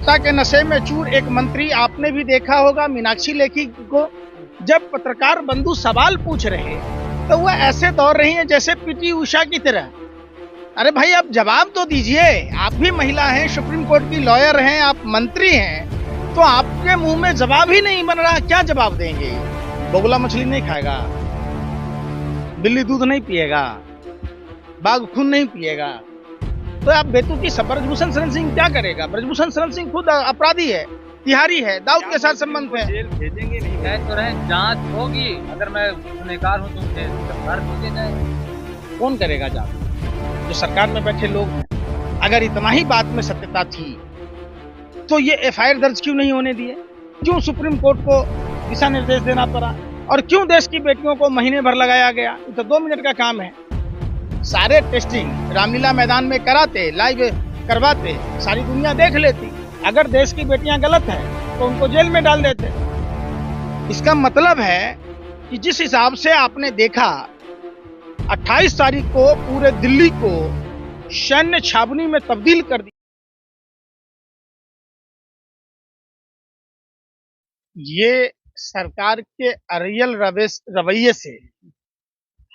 सत्ता के नशे में चूर एक मंत्री आपने भी देखा होगा मीनाक्षी लेखी को। जब पत्रकार बंधु सवाल पूछ रहे तो वह ऐसे दौड़ रही हैं जैसे पीटी उषा की तरह। अरे भाई आप जवाब तो दीजिए, आप भी महिला हैं, सुप्रीम कोर्ट की लॉयर हैं, आप मंत्री हैं, तो आपके मुंह में जवाब ही नहीं बन रहा, क्या जवाब देंगे? बगुला मछली नहीं खाएगा, बिल्ली दूध नहीं पिएगा, बाघ खून नहीं पिएगा, तो आप बेतुकी ब्रजभूषण शरण सिंह क्या करेगा? ब्रजभूषण शरण सिंह खुद अपराधी है, तिहारी है, दाऊद के साथ संबंध है। जेल भेजेंगे नहीं, कह तो रहे जांच होगी, अगर मैं गुनहगार हूं तो मुझे गिरफ्तार हो जाए। कौन करेगा जांच? जो सरकार में बैठे लोग हैं। अगर इतना ही बात में सत्यता थी तो ये एफआईआर दर्ज क्यों नहीं होने दिए? क्यों सुप्रीम कोर्ट को दिशा निर्देश देना पड़ा? और क्यों देश की बेटियों को महीने भर लगाया गया? ये तो 2 मिनट का काम है। सारे टेस्टिंग रामलीला मैदान में कराते, लाइव करवाते, सारी दुनिया देख लेती। अगर देश की बेटियां गलत हैं तो उनको जेल में डाल देते। इसका मतलब है कि जिस हिसाब से आपने देखा 28 तारीख को पूरे दिल्ली को सैन्य छावनी में तब्दील कर दिया। ये सरकार के अरियल रवैये से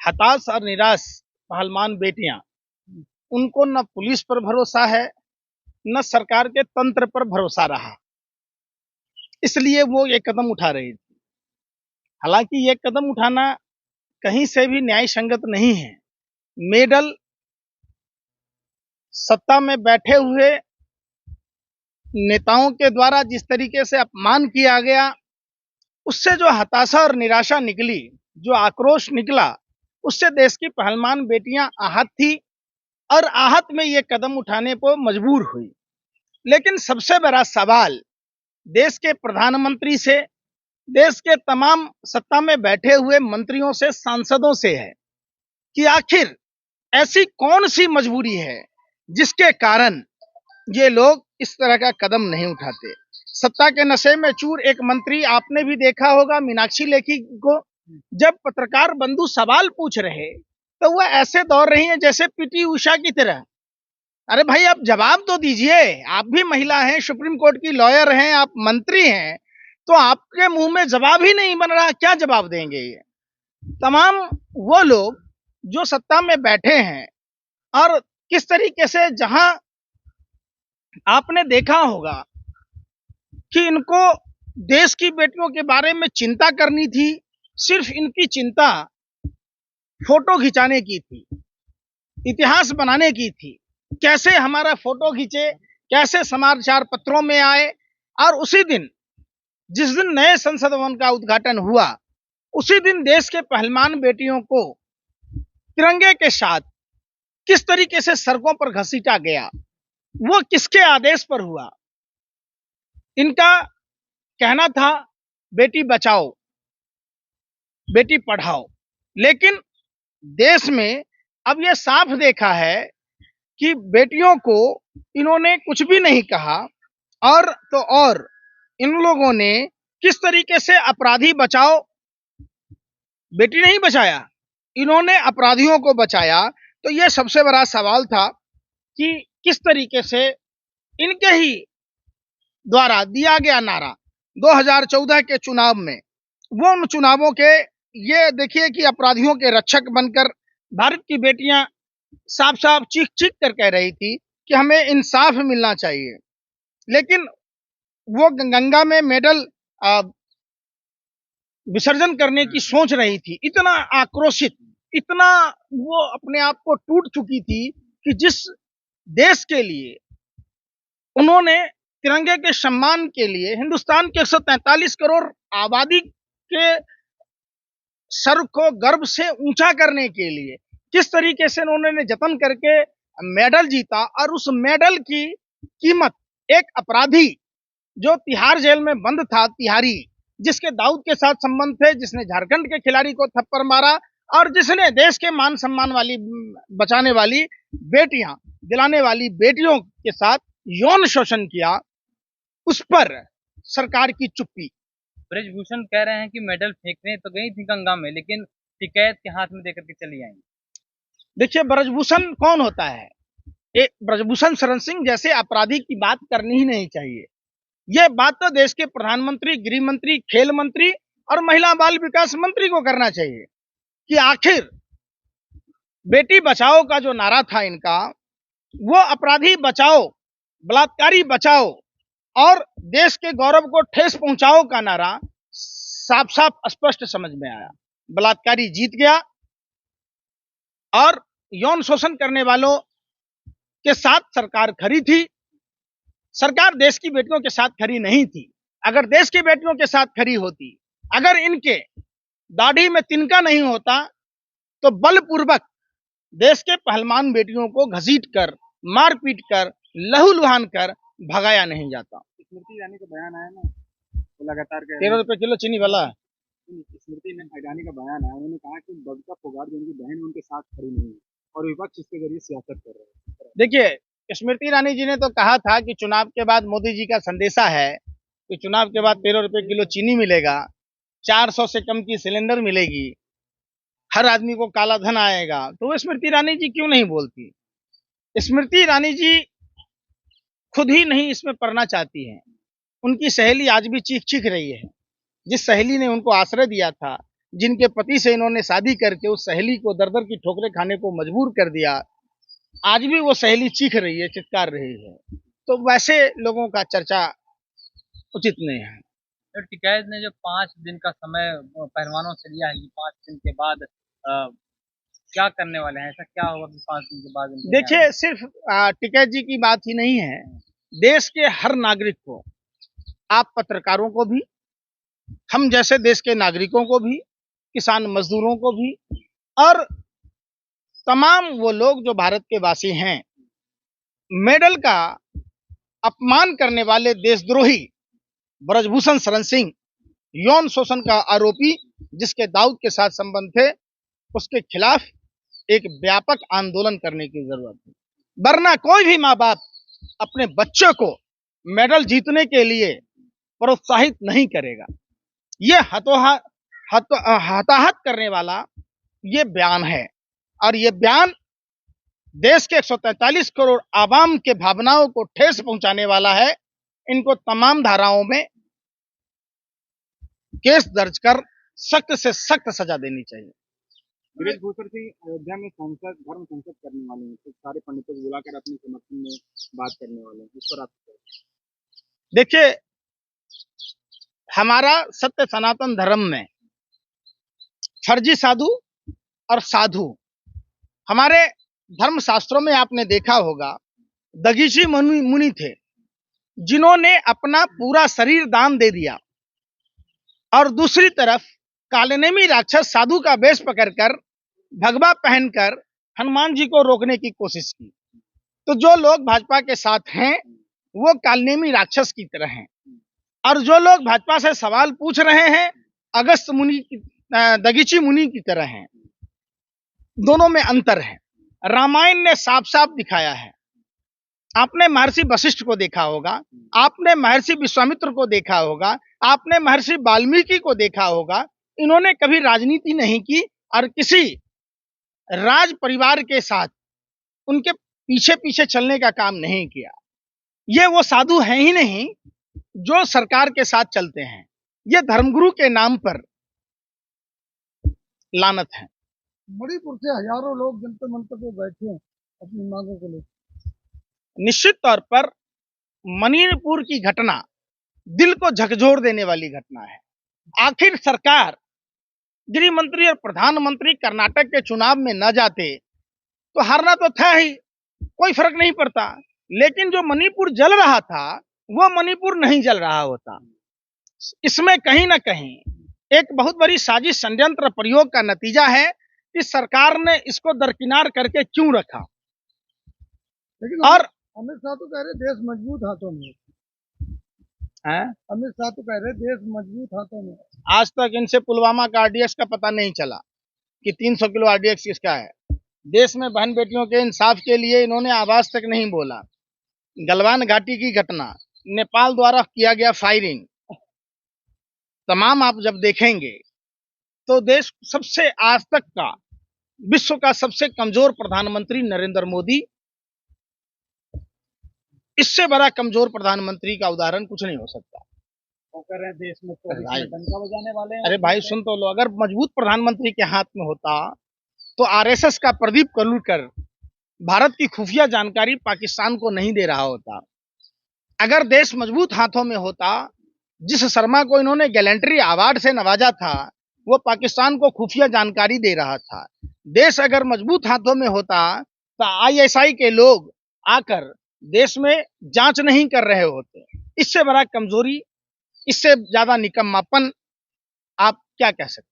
हताश और निराश पहलवान बेटियां, उनको न पुलिस पर भरोसा है न सरकार के तंत्र पर भरोसा रहा, इसलिए वो ये कदम उठा रही थी। हालांकि ये कदम उठाना कहीं से भी न्याय संगत नहीं है। मेडल सत्ता में बैठे हुए नेताओं के द्वारा जिस तरीके से अपमान किया गया, उससे जो हताशा और निराशा निकली, जो आक्रोश निकला, उससे देश की पहलवान बेटियां आहत थी और आहत में ये कदम उठाने को मजबूर हुई। लेकिन सबसे बड़ा सवाल देश के प्रधानमंत्री से, देश के तमाम सत्ता में बैठे हुए मंत्रियों से, सांसदों से है कि आखिर ऐसी कौन सी मजबूरी है जिसके कारण ये लोग इस तरह का कदम नहीं उठाते। सत्ता के नशे में चूर एक मंत्री आपने भी देखा होगा मीनाक्षी लेखी को। जब पत्रकार बंधु सवाल पूछ रहे तो वह ऐसे दौड़ रही हैं जैसे पीटी उषा की तरह। अरे भाई आप जवाब तो दीजिए, आप भी महिला हैं, सुप्रीम कोर्ट की लॉयर हैं, आप मंत्री हैं, तो आपके मुंह में जवाब ही नहीं बन रहा, क्या जवाब देंगे? ये तमाम वो लोग जो सत्ता में बैठे हैं और किस तरीके से, जहां आपने देखा होगा कि इनको देश की बेटियों के बारे में चिंता करनी थी, सिर्फ इनकी चिंता फोटो खिंचाने की थी, इतिहास बनाने की थी। कैसे हमारा फोटो खींचे, कैसे समाचार पत्रों में आए, और उसी दिन जिस दिन नए संसद भवन का उद्घाटन हुआ, उसी दिन देश के पहलवान बेटियों को तिरंगे के साथ किस तरीके से सड़कों पर घसीटा गया, वो किसके आदेश पर हुआ? इनका कहना था बेटी बचाओ, बेटी पढ़ाओ, लेकिन देश में अब यह साफ देखा है कि बेटियों को इन्होंने कुछ भी नहीं कहा, और तो और इन लोगों ने किस तरीके से अपराधी बचाओ, बेटी नहीं बचाया, इन्होंने अपराधियों को बचाया। तो यह सबसे बड़ा सवाल था कि किस तरीके से इनके ही द्वारा दिया गया नारा 2014 के चुनाव में, वो उन चुनावों के, ये देखिए कि अपराधियों के रक्षक बनकर भारत की बेटियां साफ साफ चीख चीख कर कह रही थी कि हमें इंसाफ मिलना चाहिए। लेकिन वो गंगा में मेडल विसर्जन करने की सोच रही थी। इतना आक्रोशित, इतना वो अपने आप को टूट चुकी थी कि जिस देश के लिए उन्होंने तिरंगे के सम्मान के लिए, हिंदुस्तान के 143 करोड़ आबादी के सर को गर्व से ऊंचा करने के लिए किस तरीके से उन्होंने जतन करके मेडल जीता, और उस मेडल की कीमत एक अपराधी जो तिहाड़ जेल में बंद था, तिहारी, जिसके दाऊद के साथ संबंध थे, जिसने झारखंड के खिलाड़ी को थप्पड़ मारा और जिसने देश के मान सम्मान वाली, बचाने वाली बेटियां, दिलाने वाली बेटियों के साथ यौन शोषण किया, उस पर सरकार की चुप्पी। ब्रजभूषण कह रहे हैं कि मेडल फेंकने तो गई थी गंगा में, लेकिन शिकायत के हाथ में देकर के चली आई। देखिए ब्रजभूषण कौन होता है? एक ब्रजभूषण शरण सिंह जैसे अपराधी की बात करनी ही नहीं चाहिए। ये बात तो देश के प्रधानमंत्री, गृह मंत्री, खेल मंत्री और महिला बाल विकास मंत्री को करना चाहिए कि आखिर बेटी बचाओ का जो नारा था इनका, वो अपराधी बचाओ, बलात्कारी बचाओ और देश के गौरव को ठेस पहुंचाओ का नारा साफ साफ स्पष्ट समझ में आया। बलात्कारी जीत गया और यौन शोषण करने वालों के साथ सरकार खड़ी थी। सरकार देश की बेटियों के साथ खड़ी नहीं थी। अगर देश की बेटियों के साथ खड़ी होती, अगर इनके दाढ़ी में तिनका नहीं होता, तो बलपूर्वक देश के पहलवान बेटियों को घसीट कर, मारपीट कर, लहूलुहान कर भगाया नहीं जाता। स्मृति ईरानी का बयान आया ना, वो लगातार कह रहे 13 रुपए किलो चीनी वाला। हैं, स्मृति ईरानी का बयान आया, उन्होंने कहा कि बबीता फोगाट जो उनकी बहन है उनके साथ खड़ी नहीं है और विपक्ष इसके जरिए सियासत कर रहे हैं। देखिए, स्मृति ईरानी जी ने तो कहा था कि चुनाव के बाद मोदी जी का संदेशा है कि चुनाव के बाद 13 रुपए किलो चीनी मिलेगा, 400 से कम की सिलेंडर मिलेगी, हर आदमी को काला धन आएगा। तो वो स्मृति ईरानी जी क्यों नहीं बोलती? स्मृति ईरानी जी खुद ही नहीं इसमें पड़ना चाहती हैं। उनकी सहेली आज भी चीख चीख रही है। जिस सहेली ने उनको आश्रय दिया था, जिनके पति से इन्होंने शादी करके उस सहेली को दर दर की ठोकरें खाने को मजबूर कर दिया, आज भी वो सहेली चीख रही है, चित्कार रही है। तो वैसे लोगों का चर्चा उचित नहीं है। तो टिकैत ने जो 5 दिन का समय पहलवानों से लिया है कि 5 दिन के बाद क्या करने वाले हैं, ऐसा क्या होगा कि 5 दिन के बाद देखिए, सिर्फ टिकैत जी की बात ही नहीं है, देश के हर नागरिक को, आप पत्रकारों को भी, हम जैसे देश के नागरिकों को भी, किसान मजदूरों को भी और तमाम वो लोग जो भारत के वासी हैं, मेडल का अपमान करने वाले देशद्रोही ब्रजभूषण शरण सिंह, यौन शोषण का आरोपी जिसके दाऊद के साथ संबंध थे, उसके खिलाफ एक व्यापक आंदोलन करने की जरूरत है। वरना कोई भी माँ बाप अपने बच्चों को मेडल जीतने के लिए प्रोत्साहित नहीं करेगा। ये हताहत करने वाला ये बयान है और ये बयान देश के 143 करोड़ आवाम के भावनाओं को ठेस पहुंचाने वाला है। इनको तमाम धाराओं में केस दर्ज कर सख्त से सख्त सजा देनी चाहिए। ब्रजभूषण सिंह अयोध्या में संसद धर्म संसद करने वाले हैं, तो सारे पंडितों को बुलाकर अपने समर्थन में बात करने वाले हैं, इस पर आप देखिए, हमारा सत्य सनातन धर्म में फर्जी साधु और साधु, हमारे धर्म शास्त्रों में आपने देखा होगा, दगीची मुनि थे जिन्होंने अपना पूरा शरीर दान दे दिया और दूसरी तरफ कालनेमी राक्षस साधु का वेश पकड़कर भगवा पहनकर हनुमान जी को रोकने की कोशिश की। तो जो लोग भाजपा के साथ हैं वो कालनेमी राक्षस की तरह हैं और जो लोग भाजपा से सवाल पूछ रहे हैं अगस्त मुनि दगीची मुनि की तरह हैं। दोनों में अंतर है। रामायण ने साफ साफ दिखाया है। आपने महर्षि वशिष्ठ को देखा होगा, आपने महर्षि विश्वामित्र को देखा होगा, आपने महर्षि वाल्मीकि को देखा होगा। इन्होंने कभी राजनीति नहीं की और किसी राज परिवार के साथ उनके पीछे पीछे चलने का काम नहीं किया। ये वो साधु हैं ही नहीं जो सरकार के साथ चलते हैं। ये धर्मगुरु के नाम पर लानत है। मणिपुर से हजारों लोग जंतर मंतर पे बैठे हैं अपनी मांगों को लेकर। निश्चित तौर पर मणिपुर की घटना दिल को झकझोर देने वाली घटना है। आखिर सरकार, गृह मंत्री और प्रधानमंत्री कर्नाटक के चुनाव में न जाते तो हारना तो था ही, कोई फर्क नहीं पड़ता। लेकिन जो मणिपुर जल रहा था वो मणिपुर नहीं जल रहा होता। इसमें कहीं ना कहीं एक बहुत बड़ी साजिश, षड्यंत्र, प्रयोग का नतीजा है कि सरकार ने इसको दरकिनार करके क्यों रखा। लेकिन और अमित शाह तो कह रहे देश मजबूत हाथों में है, अमित शाह तो कह रहे देश मजबूत हाथों में। आज तक इनसे पुलवामा का आरडीएक्स का पता नहीं चला कि 300 किलो आरडीएक्स किसका है। देश में बहन बेटियों के इंसाफ के लिए इन्होंने आवाज तक नहीं बोला। गलवान घाटी की घटना, नेपाल द्वारा किया गया फायरिंग, तमाम आप जब देखेंगे तो देश सबसे आज तक का विश्व का सबसे कमजोर प्रधानमंत्री नरेंद्र मोदी इससे बड़ा कमजोर प्रधानमंत्री का उदाहरण कुछ नहीं हो सकता। वो कर रहे हैं देश में 24 भाई, में डंका बजाने वाले हैं। अरे भाई सुन तो लो, अगर मजबूत प्रधानमंत्री के हाथ में होता तो आरएसएस का प्रदीप कलुरकर भारत की खुफिया जानकारी पाकिस्तान को नहीं दे रहा होता। अगर देश मजबूत हाथों में होता, जिस शर्मा को इन्होंने गैलेंट्री अवार्ड से नवाजा था, वो पाकिस्तान को खुफिया जानकारी दे रहा था। देश अगर मजबूत हाथों में होता तो आईएसआई के लोग आकर देश में जांच नहीं कर रहे होते। इससे बड़ा कमजोरी, इससे ज्यादा निकम्मापन आप क्या कह सकते?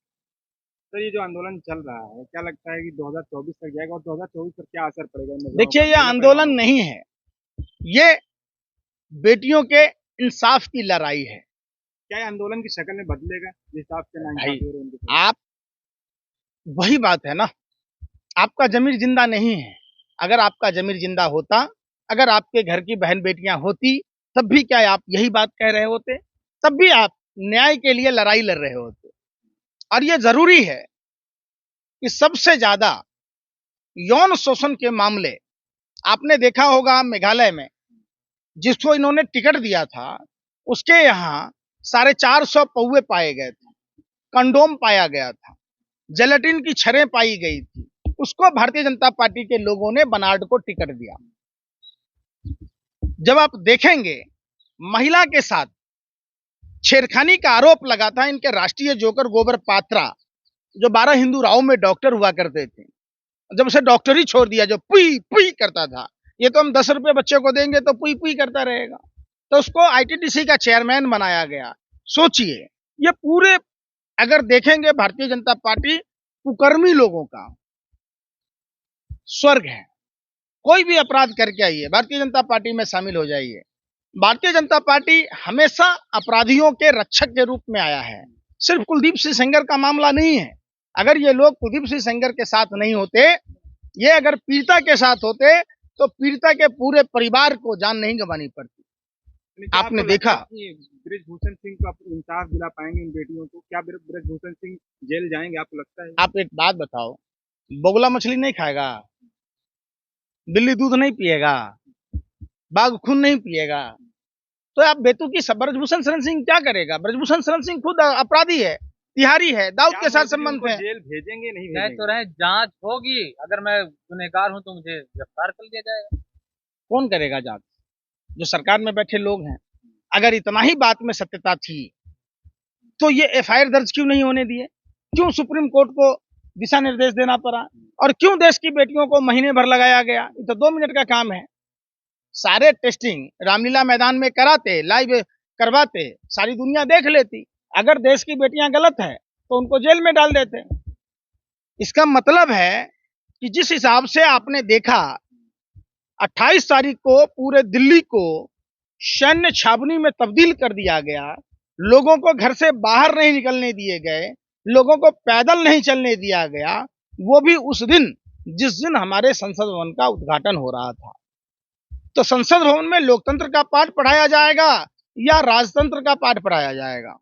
सर ये जो आंदोलन चल रहा है, क्या लगता है कि 2024 तक जाएगा और 2024 पर क्या असर पड़ेगा इन महिलाओं देखिए, का? ये आंदोलन नहीं है, ये बेटियों के इंसाफ की लड़ाई है। क्या ये आंदोलन की शक्ल में बदलेगा जिस हिसाब से भाई, नाइंसाफी हो रही है उनके साथ? आप, वही बात है ना, आपका जमीर जिंदा नहीं है। अगर आपका जमीर जिंदा होता, अगर आपके घर की बहन बेटियां होती, तब भी क्या आप यही बात कह रहे होते? तब भी आप न्याय के लिए लड़ाई लड़ रहे होते। और ये जरूरी है कि सबसे ज्यादा यौन शोषण के मामले आपने देखा होगा मेघालय में, जिसको इन्होंने टिकट दिया था, उसके यहाँ 450 पौवे पाए गए थे, कंडोम पाया गया था, जेलेटिन की छड़ें पाई गई थी। उसको भारतीय जनता पार्टी के लोगों ने बनार्ड को टिकट दिया। जब आप देखेंगे महिला के साथ छेड़खानी का आरोप लगा था इनके राष्ट्रीय जोकर गोबर पात्रा, जो 12 हिंदू राव में डॉक्टर हुआ करते थे। जब उसे डॉक्टरी छोड़ दिया, जो पुई पुई करता था, ये तो हम 10 रुपए बच्चे को देंगे तो पुई पुई करता रहेगा, तो उसको आईटीडीसी का चेयरमैन बनाया गया। सोचिए, ये पूरे अगर देखेंगे भारतीय जनता पार्टी कुकर्मी लोगों का स्वर्ग है। कोई भी अपराध करके आइए, भारतीय जनता पार्टी में शामिल हो जाइए। भारतीय जनता पार्टी हमेशा अपराधियों के रक्षक के रूप में आया है। सिर्फ कुलदीप सिंह सेंगर का मामला नहीं है। अगर ये लोग कुलदीप सिंह सेंगर के साथ नहीं होते, ये अगर पीड़िता के साथ होते, तो पीड़िता के पूरे परिवार को जान नहीं गंवानी पड़ती। क्या आपने आपको लगता देखा, है कि बृजभूषण सिंह को आप इंसाफ दिला पाएंगे इन बेटियों को? क्या बृजभूषण सिंह जेल जाएंगे, आपको लगता है? आप एक बात बताओ, बगुला मछली नहीं खाएगा, बिल्ली दूध नहीं पिएगा, बाघ खून नहीं पिएगा, तो आप बेतुकी सब बृजभूषण शरण सिंह क्या करेगा? बृजभूषण शरण सिंह खुद अपराधी है, तिहारी है, दाऊद के साथ संबंध है। जेल भेजेंगे नहीं कह भेजेंगे? तो रहे जांच होगी, अगर मैं गुनहगार हूं तो मुझे गिरफ्तार कर लिया जाएगा। कौन करेगा जांच? जो सरकार में बैठे लोग हैं। अगर इतना ही बात में सत्यता थी तो ये एफआईआर दर्ज क्यों नहीं होने दिए? क्यों सुप्रीम कोर्ट को दिशा निर्देश देना पड़ा? और क्यों देश की बेटियों को महीने भर लगाया गया? ये तो 2 मिनट का काम है। सारे टेस्टिंग रामलीला मैदान में कराते, लाइव करवाते, सारी दुनिया देख लेती। अगर देश की बेटियां गलत है तो उनको जेल में डाल देते। इसका मतलब है कि जिस हिसाब से आपने देखा 28 तारीख को पूरे दिल्ली को सैन्य छावनी में तब्दील कर दिया गया, लोगों को घर से बाहर नहीं निकलने दिए गए, लोगों को पैदल नहीं चलने दिया गया, वो भी उस दिन जिस दिन हमारे संसद भवन का उद्घाटन हो रहा था। तो संसद भवन में लोकतंत्र का पाठ पढ़ाया जाएगा या राजतंत्र का पाठ पढ़ाया जाएगा?